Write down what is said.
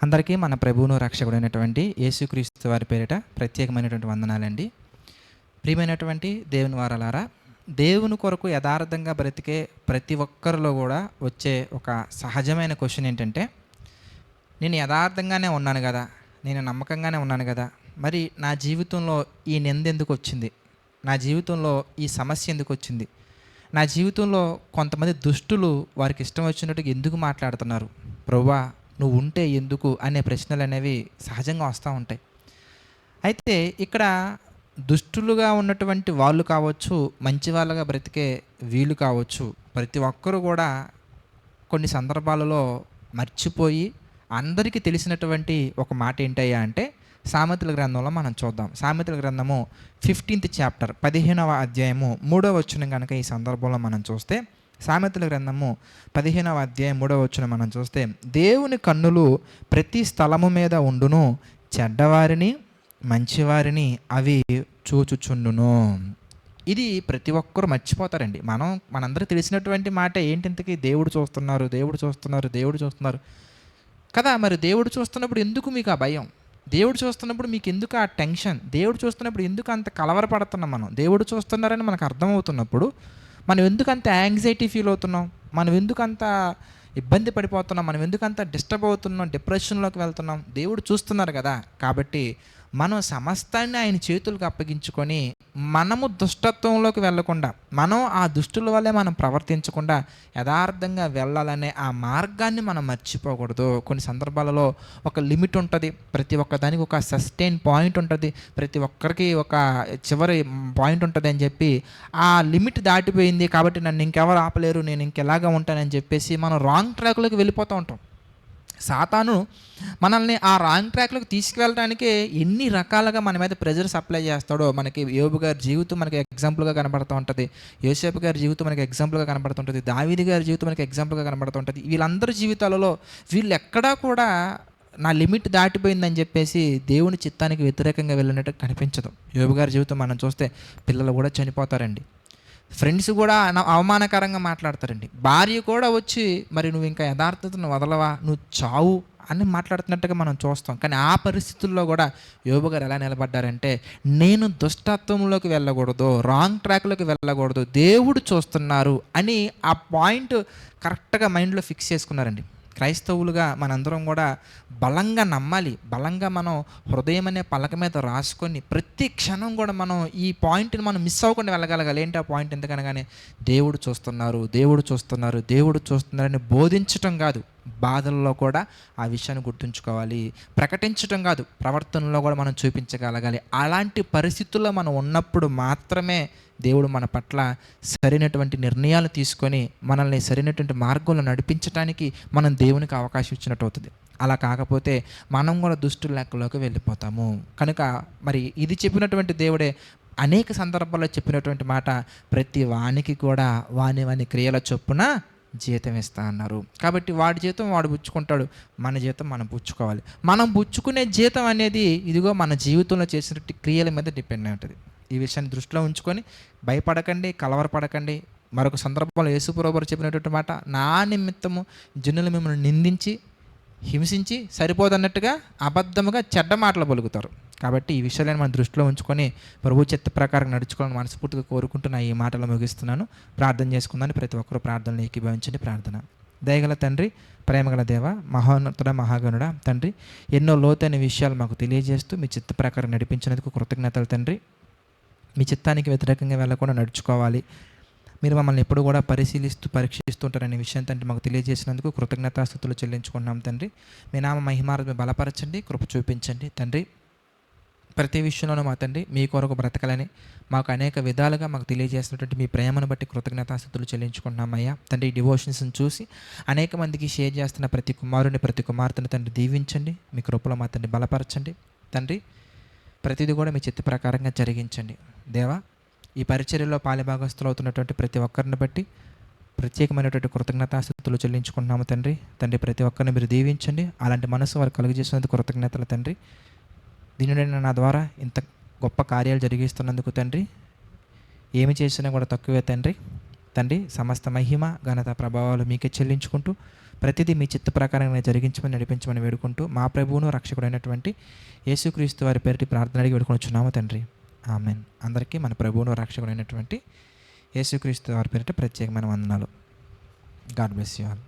అందరికీ మన ప్రభువును రక్షకుడైనటువంటి యేసుక్రీస్తు వారి పేరిట ప్రత్యేకమైనటువంటి వందనాలండి. ప్రియమైనటువంటి దేవుని వారలారా, దేవుని కొరకు యథార్థంగా బ్రతికే ప్రతి ఒక్కరిలో కూడా వచ్చే ఒక సహజమైన క్వశ్చన్ ఏంటంటే, నేను యథార్థంగానే ఉన్నాను కదా, నేను నమ్మకంగానే ఉన్నాను కదా, మరి నా జీవితంలో ఈ నింద ఎందుకు వచ్చింది, నా జీవితంలో ఈ సమస్య ఎందుకు వచ్చింది, నా జీవితంలో కొంతమంది దుష్టులు వారికి ఇష్టం వచ్చినట్టుగా ఎందుకు మాట్లాడుతున్నారు, ప్రభువా నువ్వు ఉంటే ఎందుకు అనే ప్రశ్నలు అనేవి సహజంగా వస్తూ ఉంటాయి. అయితే ఇక్కడ దుష్టులుగా ఉన్నటువంటి వాళ్ళు కావచ్చు, మంచి వాళ్ళగా బ్రతికే వీళ్ళు కావచ్చు, ప్రతి ఒక్కరూ కూడా కొన్ని సందర్భాలలో మర్చిపోయి అందరికీ తెలిసినటువంటి ఒక మాట ఏంటయ్యా అంటే, సామెతల గ్రంథంలో మనం చూద్దాం. సామెతల గ్రంథము 15th చాప్టర్ 15వ అధ్యాయము 3వ వచనం కనుక ఈ సందర్భంలో మనం చూస్తే, సామెతల గ్రంథము 15వ అధ్యాయం 3వ వచనం మనం చూస్తే, దేవుని కన్నులు ప్రతి స్థలము మీద ఉండును, చెడ్డవారిని మంచివారిని అవి చూచుచుండును. ఇది ప్రతి ఒక్కరు మర్చిపోతారండి. మనందరికీ తెలిసినటువంటి మాట ఏంటి, ఇంతకీ దేవుడు చూస్తున్నారు, దేవుడు చూస్తున్నారు, దేవుడు చూస్తున్నారు కదా. మరి దేవుడు చూస్తున్నప్పుడు ఎందుకు మీకు ఆ భయం? దేవుడు చూస్తున్నప్పుడు మీకు ఎందుకు ఆ టెన్షన్? దేవుడు చూస్తున్నప్పుడు ఎందుకు అంత కలవరపడుతున్నాం? దేవుడు చూస్తున్నారని మనకు అర్థమవుతున్నప్పుడు మనం ఎందుకు అంత యాంగ్జైటీ ఫీల్ అవుతున్నాం? మనం ఎందుకు అంత ఇబ్బంది పడిపోతున్నాం? మనం ఎందుకు అంత డిస్టర్బ్ అవుతున్నాం, డిప్రెషన్లోకి వెళ్తున్నాం? దేవుడు చూస్తున్నారు కదా. కాబట్టి మనం సమస్తాన్ని ఆయన చేతులకు అప్పగించుకొని మనము దుష్టత్వంలోకి వెళ్ళకుండా, మనం ఆ దుష్టుల వల్లే మనం ప్రవర్తించకుండా యథార్థంగా వెళ్ళాలనే ఆ మార్గాన్ని మనం మర్చిపోకూడదు. కొన్ని సందర్భాలలో ఒక లిమిట్ ఉంటుంది, ప్రతి ఒక్క దానికి ఒక సస్టైన్ పాయింట్ ఉంటుంది, ప్రతి ఒక్కరికి ఒక చివరి పాయింట్ ఉంటుంది అని చెప్పి ఆ లిమిట్ దాటిపోయింది కాబట్టి నన్ను ఇంకెవరు ఆపలేరు, నేను ఇంకెలాగా ఉంటానని చెప్పేసి మనం రాంగ్ ట్రాక్లోకి వెళ్ళిపోతూ ఉంటాం. సాతాను మనల్ని ఆ రాంగ్ ట్రాక్లోకి తీసుకువెళ్ళడానికే ఎన్ని రకాలుగా మన మీద ప్రెజర్స్ అప్లై చేస్తాడో. మనకి యోబు గారి జీవితం మనకి ఎగ్జాంపుల్గా కనబడుతూ ఉంటుంది, యోసేపు గారి జీవితం మనకి ఎగ్జాంపుల్గా కనబడుతుంటుంది, దావీదు గారి జీవితం మనకి ఎగ్జాంపుల్గా కనబడుతుంటుంది. వీళ్ళందరి జీవితాలలో వీళ్ళు ఎక్కడా కూడా నా లిమిట్ దాటిపోయిందని చెప్పేసి దేవుని చిత్తానికి వ్యతిరేకంగా వెళ్ళినట్టు కనిపించదు. యోబు గారి జీవితం మనం చూస్తే పిల్లలు కూడా చనిపోతారండి, ఫ్రెండ్స్ కూడా అవమానకరంగా మాట్లాడతారండి, భార్య కూడా వచ్చి మరి నువ్వు ఇంకా యథార్థతను వదలవా, నువ్వు చావు అని మాట్లాడుతున్నట్టుగా మనం చూస్తాం. కానీ ఆ పరిస్థితుల్లో కూడా యోబు గారు ఎలా నిలబడ్డారంటే, నేను దుష్టత్వంలోకి వెళ్ళకూడదు, రాంగ్ ట్రాక్లోకి వెళ్ళకూడదు, దేవుడు చూస్తున్నారు అని ఆ పాయింట్ కరెక్ట్గా మైండ్లో ఫిక్స్ చేసుకున్నారండి. క్రైస్తవులుగా మనందరం కూడా బలంగా నమ్మాలి, బలంగా మనం హృదయం అనే పలక మీద రాసుకొని ప్రతి క్షణం కూడా మనం ఈ పాయింట్ని మనం మిస్ అవ్వకుండా వెళ్ళగలగాలి. ఏంటి ఆ పాయింట్? ఎందుకనగానే దేవుడు చూస్తున్నారు, దేవుడు చూస్తున్నారు, దేవుడు చూస్తున్నారని బోధించటం కాదు, బాధల్లో కూడా ఆ విషయాన్ని గుర్తుంచుకోవాలి, ప్రకటించటం కాదు, ప్రవర్తనలో కూడా మనం చూపించగలగాలి. అలాంటి పరిస్థితుల్లో మనం ఉన్నప్పుడు మాత్రమే దేవుడు మన పట్ల సరైనటువంటి నిర్ణయాలు తీసుకొని మనల్ని సరైనటువంటి మార్గంలో నడిపించడానికి మనం దేవునికి అవకాశం ఇచ్చినట్టు అవుతుంది. అలా కాకపోతే మనం కూడా దుష్టుల లెక్కలోకి వెళ్ళిపోతాము. కనుక మరి ఇది చెప్పినటువంటి దేవుడే అనేక సందర్భాల్లో చెప్పినటువంటి మాట, ప్రతి వానికి కూడా వాని క్రియల చొప్పున జీతం ఇస్తా అన్నారు. కాబట్టి వాడి జీతం వాడు పుచ్చుకుంటాడు, మన జీతం మనం పుచ్చుకోవాలి. మనం పుచ్చుకునే జీతం అనేది ఇదిగో మన జీవితంలో చేసినట్టు క్రియల మీద డిపెండ్ అయి ఉంటుంది. ఈ విషయాన్ని దృష్టిలో ఉంచుకొని భయపడకండి, కలవరపడకండి. మరొక సందర్భంలో యేసుప్రభువు చెప్పినటువంటి మాట, నా నిమిత్తము జనులు మిమ్మల్ని నిందించి హింసించి సరిపోదన్నట్టుగా అబద్ధముగా చెడ్డ మాటలు పలుకుతారు. కాబట్టి ఈ విషయాలను మనం దృష్టిలో ఉంచుకొని ప్రభు చిత్త ప్రకారం నడుచుకోవాలని మనస్ఫూర్తిగా కోరుకుంటున్నా ఈ మాటలు ముగిస్తున్నాను. ప్రార్థన చేసుకుందని ప్రతి ఒక్కరూ ప్రార్థనలు ఏకీభవించండి. ప్రార్థన. దయగల తండ్రి, ప్రేమగల దేవ, మహోన్నతుడ, మహాగణుడ తండ్రి, ఎన్నో లోతైన విషయాలు మాకు తెలియజేస్తూ మీ చిత్త ప్రకారం నడిపించినందుకు కృతజ్ఞతలు తండ్రి. మీ చిత్తానికి వ్యతిరేకంగా వెళ్ళకుండా నడుచుకోవాలి, మీరు మమ్మల్ని ఎప్పుడు కూడా పరీక్షిస్తుంటారనే విషయం తండ్రి మాకు తెలియజేసినందుకు కృతజ్ఞతాస్తుతులు చెల్లించుకున్నాం తండ్రి. మీ నామ మహిమార్థం బలపరచండి, కృప చూపించండి తండ్రి. ప్రతి విషయంలోనూ మా తండ్రి మీ కొరకు బ్రతకాలని మాకు అనేక విధాలుగా మాకు తెలియజేసినటువంటి మీ ప్రేమను బట్టి కృతజ్ఞతాస్తుతులు చెల్లించుకుంటున్నామయ్యా తండ్రి. డివోషన్స్ని చూసి అనేక మందికి షేర్ చేస్తున్న ప్రతి కుమారుని ప్రతి కుమార్తెను తండ్రి దీవించండి, మీ కృపలో మా తండ్రి బలపరచండి తండ్రి. ప్రతిదీ కూడా మీ చిత్త ప్రకారంగా జరిగించండి దేవా. ఈ పరిచర్యలో పాలిభాగస్తులు అవుతున్నటువంటి ప్రతి ఒక్కరిని బట్టి ప్రత్యేకమైనటువంటి కృతజ్ఞతాస్తుతులు చెల్లించుకుంటున్నాము తండ్రి. తండ్రి ప్రతి ఒక్కరిని మీరు దీవించండి, అలాంటి మనసు వారు కలుగజేసినందుకు కృతజ్ఞతలు తండ్రి. దీనిని నా ద్వారా ఇంత గొప్ప కార్యాలు జరిగిస్తున్నందుకు తండ్రి, ఏమి చేసినా కూడా తక్కువే తండ్రి. తండ్రి సమస్త మహిమ ఘనత ప్రభావాలు మీకే చెల్లించుకుంటూ ప్రతిదీ మీ చిత్త ప్రకారంగా జరిగించమని నడిపించమని వేడుకుంటూ మా ప్రభువును రక్షకుడైనటువంటి యేసుక్రీస్తు వారి పేరిటి ప్రార్థన అడిగి వేడుకొనుచున్నాము తండ్రి. ఆమెన్. అందరికీ మన ప్రభువును రక్షకుడైనటువంటి యేసుక్రీస్తు వారి పేరిట ప్రత్యేకమైన వందనాలు. God bless you all.